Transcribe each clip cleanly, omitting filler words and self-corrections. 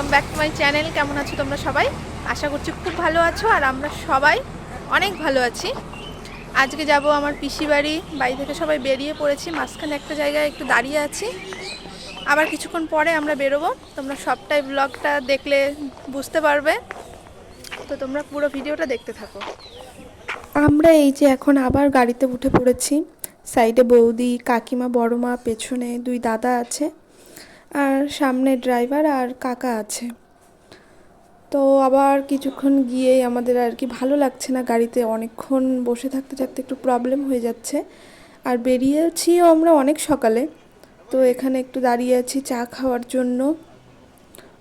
Welcome back to my channel. কেমন আছো তোমরা সবাই? আশা করছি খুব ভালো আছো, আর আমরা সবাই অনেক ভালো আছি। আজকে যাব আমার পিসি বাড়ি থেকে সবাই বেরিয়ে পড়েছি। মাঝখানে একটা জায়গায় একটু দাঁড়িয়ে আছি, আবার কিছুক্ষণ পরে আমরা বেরোবো। তোমরা সবটাই ব্লগটা দেখলে বুঝতে পারবে, তো তোমরা পুরো ভিডিওটা দেখতে থাকো। আমরা এই যে এখন আবার গাড়িতে উঠে পড়েছি। সাইডে বৌদি, কাকিমা, বড় মা, পেছনে দুই দাদা আছে, আর সামনে ড্রাইভার আর কাকা আছে। তো আবার কিছুক্ষণ গিয়েই আমাদের আর কি ভালো লাগছে না, গাড়িতে অনেকক্ষণ বসে থাকতে থাকতে একটু প্রবলেম হয়ে যাচ্ছে। আর বেরিয়েছিও আমরা অনেক সকালে, তো এখানে একটু দাঁড়িয়ে আছি চা খাওয়ার জন্য।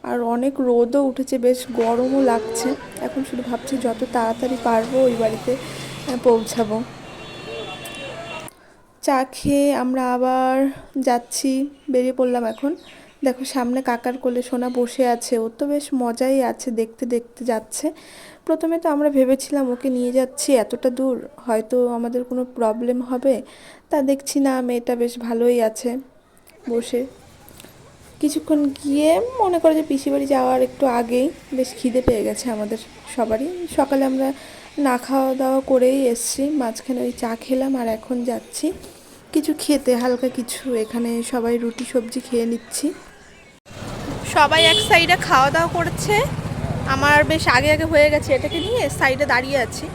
আর অনেক রোদও উঠেছে, বেশ গরমও লাগছে। এখন শুধু ভাবছি যত তাড়াতাড়ি পারবো ওই বাড়িতে পৌঁছাবো। চা খেয়ে আমরা আবার যাচ্ছি, বেরিয়ে পড়লাম এখন। দেখো সামনে কাকার কোলে সোনা বসে আছে, ও তো বেশ মজাই আছে, দেখতে দেখতে যাচ্ছে। প্রথমে তো আমরা ভেবেছিলাম ওকে নিয়ে যাচ্ছি এতটা দূর, হয়তো আমাদের কোনো প্রবলেম হবে। তা দেখছি না, মেয়েটা বেশ ভালোই আছে বসে। কিছুক্ষণ গিয়ে মনে করে যে পিসি বাড়ি যাওয়ার একটু আগেই বেশ খিদে পেয়ে গেছে আমাদের সবারই। সকালে আমরা না খাওয়া দাওয়া করেই এসছি, মাঝখানে ওই চা খেলাম, আর এখন যাচ্ছি কিছু খেতে, হালকা কিছু। এখানে সবাই রুটি সবজি খেয়ে নিচ্ছি। সবাই এক সাইডে খাওয়া দাওয়া করছে, আমার বেশ আগে আগে হয়ে গেছে, এটাকে নিয়ে সাইডে দাঁড়িয়ে আছি।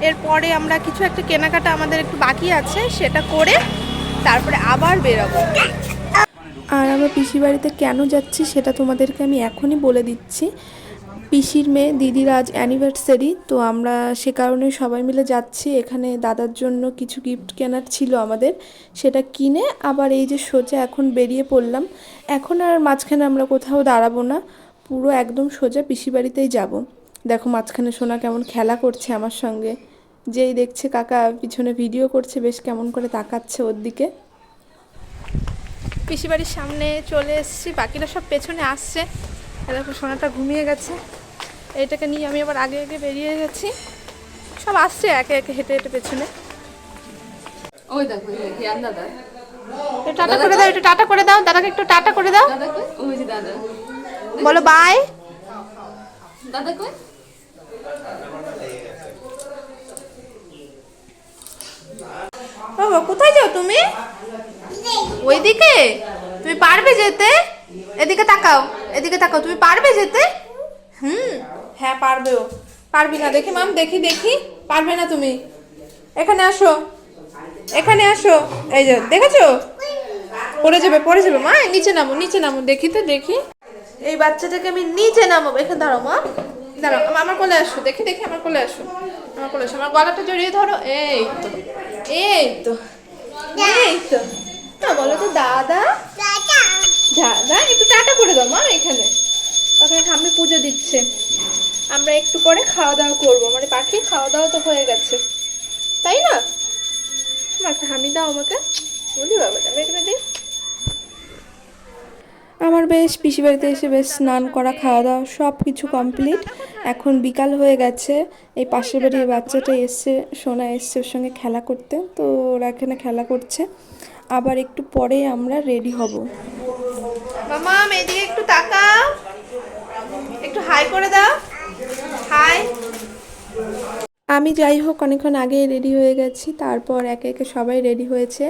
এরপরে আমরা কিছু একটা কেনাকাটা আমাদের একটু বাকি আছে, সেটা করে তারপরে আবার বেরোবো। আর আমরা পিসি বাড়িতে কেন যাচ্ছি সেটা তোমাদেরকে আমি এখনই বলে দিচ্ছি। পিসির মেয়ে দিদির আজ অ্যানিভার্সারি, তো আমরা সে কারণে সবাই মিলে যাচ্ছি। এখানে দাদার জন্য কিছু গিফট কেনার ছিল আমাদের, সেটা কিনে আবার এই যে সোজা এখন বেরিয়ে পড়লাম। এখন আর মাঝখানে আমরা কোথাও দাঁড়াবো না, পুরো একদম সোজা পিসি বাড়িতেই যাব। দেখো মাঝখানে সোনা কেমন খেলা করছে আমার সঙ্গে, যেই দেখছে কাকা পিছনে ভিডিও করছে, বেশ কেমন করে তাকাচ্ছে ওর দিকে। পিসি বাড়ির সামনে চলে এসেছি, বাকিরা সব পেছনে আসছে। দেখো সোনাটা ঘুমিয়ে গেছে, এইটাকে নিয়ে আমি আবার আগে আগে বেরিয়ে গেছি। সব আসছে একে একে হেঁটে হেঁটে পেছনে। ওই দেখো দাদা, টাটা করে দাও, একটু টাটা করে দাও দাদাকে, একটু টাটা করে দাও। ওই যে দাদা, বলো বাই। দাদা কই? বাবা কোথায় যাও তুমি? ওইদিকে? তুমি পারবে যেতে? এদিকে তাকাও, এদিকে তাকাও, তুমি পারবে যেতে? হ্যাঁ পারবেও। পারবি না দেখি মাম, দেখি দেখি, পারবে না তুমি। এখানে আসো, এখানে আসো। এই যে দেখেছো, পড়ে যাবে পড়ে যাবে। মা নিচে নামো, নিচে নামো, দেখি তো দেখি। এই বাচ্চাটাকে আমি নিচে নামাবো। এখানে দাঁড়াও মা, দাঁড়াও, আমার কোলে আসো, দেখি দেখি, আমার কোলে আসো, আমার কোলে আসো, আমার গলাটা জড়িয়ে ধরো। এই তো, এই তো, এই তো। না বলো তো দাদা, দাদা একটু টাটা করে দাও মা। এখানে ওখানে ঠাম্মি পুজো দিচ্ছে, আমরা একটু পরে খাওয়া দাওয়া করবো। মানে পাখি খাওয়া দাওয়া তো হয়ে গেছে, তাই না? একটা হামি দাও আমাকে, বলি বাবাটা আমি এখানে দিই। আমার বেশ পিসি বাড়িতে এসে বেশ স্নান করা, খাওয়া দাওয়া সব কিছু কমপ্লিট। এখন বিকাল হয়ে গেছে। এই পাশের বাড়ির বাচ্চাটা এসছে, সোনা এসছে ওর সঙ্গে খেলা করতে, তো ওরা এখানে খেলা করছে। আবার একটু পরে আমরা রেডি হব। মামা এদিকে একটু তাকাও, একটু হাই করে দাও, হাই। আমি যাই হোক অনেকক্ষণ আগে রেডি হয়ে গেছি, তারপর একে একে সবাই রেডি হয়েছে,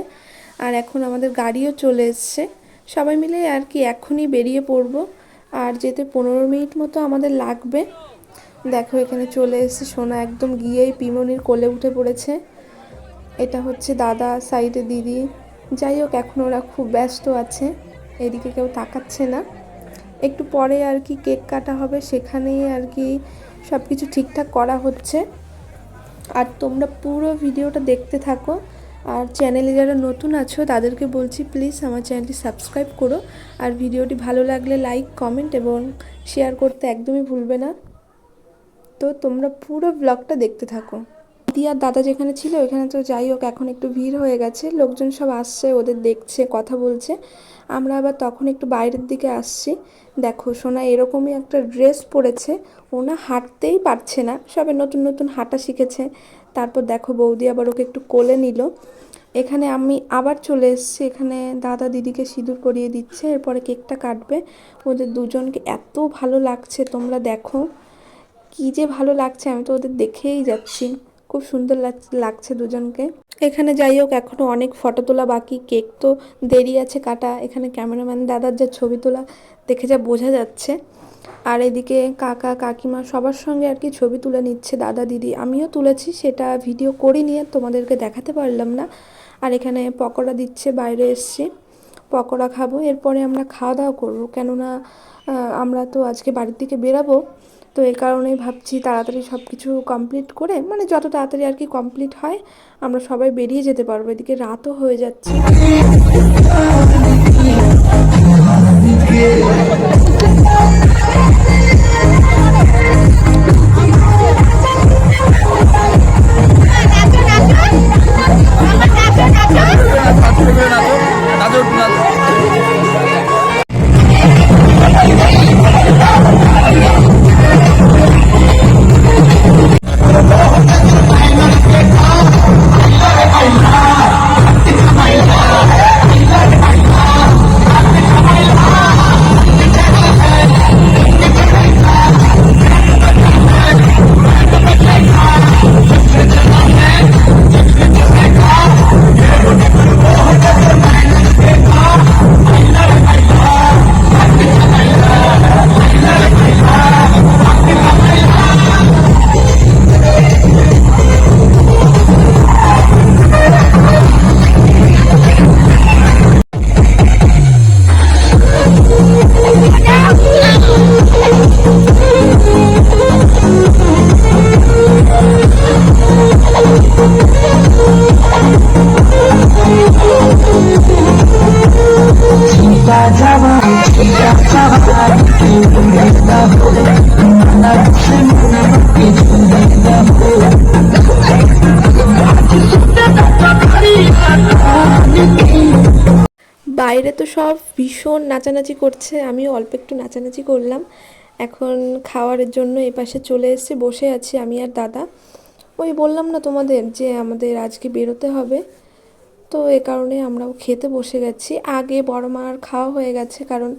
আর এখন আমাদের গাড়িও চলে এসছে। সবাই মিলে আর কি এখনই বেরিয়ে পড়ব, আর যেতে 15 মিনিট মতো আমাদের লাগবে। দেখো এখানে চলে এসেছে সোনা, একদম গিয়েই পিমনির কোলে উঠে পড়েছে। এটা হচ্ছে দাদা, সাইডে দিদি। যাই হোক এখন ওরা খুব ব্যস্ত আছে, এদিকে কেউ তাকাচ্ছে না। একটু পরে আর কি কেক কাটা হবে, সেখানেই আর কি সব কিছু ঠিকঠাক করা হচ্ছে। আর তোমরা পুরো ভিডিওটা দেখতে থাকো। আর চ্যানেলে যারা নতুন আছো তাদেরকে বলছি প্লিজ আমার চ্যানেলটি সাবস্ক্রাইব করো, আর ভিডিওটি ভালো লাগলে লাইক, কমেন্ট এবং শেয়ার করতে একদমই ভুলবে না। তো তোমরা পুরো ব্লগটা দেখতে থাকো। দিদি আর দাদা যেখানে ছিল ওখানে তো যাই হোক এখন একটু ভিড় হয়ে গেছে, লোকজন সব আসছে, ওদের দেখছে, কথা বলছে। আমরা আবার তখন একটু বাইরের দিকে আসছি। দেখো সোনা এরকমই একটা ড্রেস পরেছে, ও না হাঁটতেই পারছে না, সবে নতুন নতুন হাঁটা শিখেছে, তারপর দেখো বৌদি আবার ওকে একটু কোলে নিল। এখানে আমি আবার চলে এসেছি, এখানে দাদা দিদিকে সিঁদুর পরিয়ে দিচ্ছে, এরপরে কেকটা কাটবে। ওদের দুজনকে এত ভালো লাগছে, তোমরা দেখো কী যে ভালো লাগছে, আমি তো ওদের দেখেই যাচ্ছি। খুব সুন্দর লাগছে দুজনকে। এখানে যাই হোক, এখনও অনেক ফটো তোলা বাকি, কেক তো দেরি আছে কাটা। এখানে ক্যামেরাম্যান দাদার যা ছবি তোলা দেখে যা বোঝা যাচ্ছে। আর এদিকে কাকা কাকিমা সবার সঙ্গে আর কি ছবি তুলে নিচ্ছে দাদা দিদি, আমিও তুলেছি, সেটা ভিডিও করিনি আর তোমাদেরকে দেখাতে পারলাম না। আর এখানে পকোড়া দিচ্ছে, বাইরে এসছি পকোড়া খাবো, এরপরে আমরা খাওয়া দাওয়া করবো, কেননা আমরা তো আজকে বাড়ির দিকে বেরাবো। তো এই কারণেই ভাবছি তাড়াতাড়ি সব কিছু কমপ্লিট করে, মানে যত তাড়াতাড়ি আর কি কমপ্লিট হয় আমরা সবাই বেরিয়ে যেতে পারবো, এদিকে রাতও হয়ে যাচ্ছে। বাইরে তো সব ভীষণ নাচানাচি করছে, আমিও অল্প একটু নাচানাচি করলাম। এখন খাওয়ার জন্য এপাশে চলে এসেছি, বসে আছি আমি আর দাদা। ওই বললাম না তোমাদের যে আমাদের আজকে বেরোতে হবে, তো এ কারণে আমরাও খেতে বসে গেছি। আগে বড় মার খাওয়া হয়ে গেছে, কারণ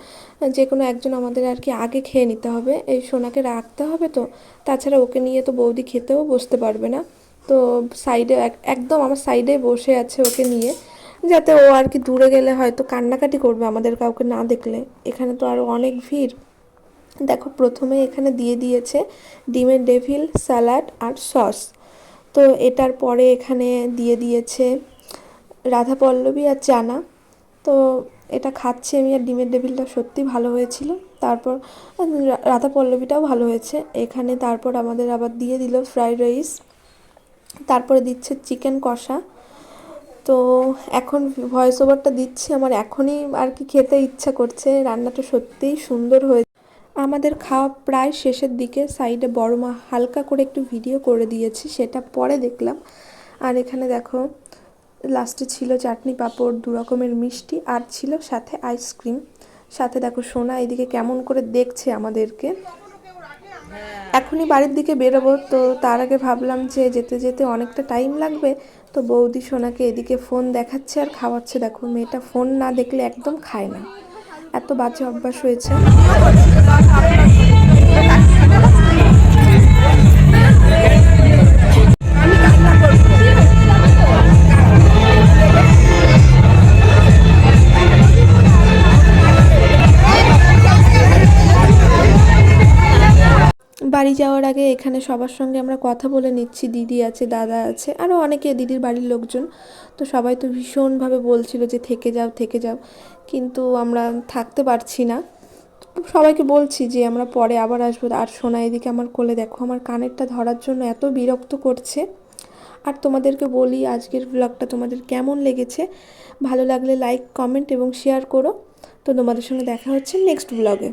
যে কোনো একজন আমাদের আর কি আগে খেয়ে নিতে হবে, এই সোনাকে রাখতে হবে তো, তাছাড়া ওকে নিয়ে তো বৌদি খেতেও বসতে পারবে না। তো সাইডে একদম আমার সাইডে বসে আছে ওকে নিয়ে, যাতে ও আর কি দূরে গেলে হয়তো কান্নাকাটি করবে আমাদের কাউকে না দেখলে। এখানে তো আরও অনেক ভিড়। দেখো প্রথমে এখানে দিয়ে দিয়েছে ডিমের ডেভিল, স্যালাড আর সস। তো এটার পরে এখানে দিয়ে দিয়েছে রাধা পল্লবী আর চানা। তো এটা খাচ্ছি আমি, আর ডিমের ডেভিলটা সত্যি ভালো হয়েছিল। তারপর রাধা পল্লবীটাও ভালো হয়েছে। এখানে তারপর আমাদের আবার দিয়ে দিল ফ্রাইড রাইস, তারপরে দিচ্ছে চিকেন কষা। তো এখন ভয়েস ওভারটা দিচ্ছি, আমার এখনই আর কি খেতে ইচ্ছা করছে, রান্নাটা সত্যিই সুন্দর হয়েছে। আমাদের খাওয়া প্রায় শেষের দিকে, সাইডে বড় মা হালকা করে একটু ভিডিও করে দিয়েছি, সেটা পরে দেখলাম। আর এখানে দেখো লাস্টে ছিল চাটনি পাঁপড়, 2 রকমের মিষ্টি, আর ছিল সাথে আইসক্রিম। সাথে দেখো সোনা এদিকে কেমন করে দেখছে আমাদেরকে। এখনই বাড়ির দিকে বেরোবো, তো তার আগে ভাবলাম যে যেতে যেতে অনেকটা টাইম লাগবে, তো বৌদি সোনাকে এদিকে ফোন দেখাচ্ছে আর খাওয়াচ্ছে। দেখো মেয়েটা ফোন না দেখলে একদম খায় না, এত বাজে অভ্যাস হয়েছে। বাড়ি যাওয়ার আগে এখানে সবার সঙ্গে আমরা কথা বলে নিচ্ছি, দিদি আছে, দাদা আছে, আরও অনেকে দিদির বাড়ির লোকজন। তো সবাই তো ভীষণভাবে বলছিল যে থেকে যাও থেকে যাও, কিন্তু আমরা থাকতে পারছি না। সবাইকে বলছি যে আমরা পরে আবার আসবো। আর সোনা এদিকে আমার কোলে দেখো আমার কানেরটা ধরার জন্য এত বিরক্ত করছে। আর তোমাদেরকে বলি আজকের ব্লগটা তোমাদের কেমন লেগেছে, ভালো লাগলে লাইক কমেন্ট এবং শেয়ার করো। তো তোমাদের সঙ্গে দেখা হচ্ছে নেক্সট ব্লগে।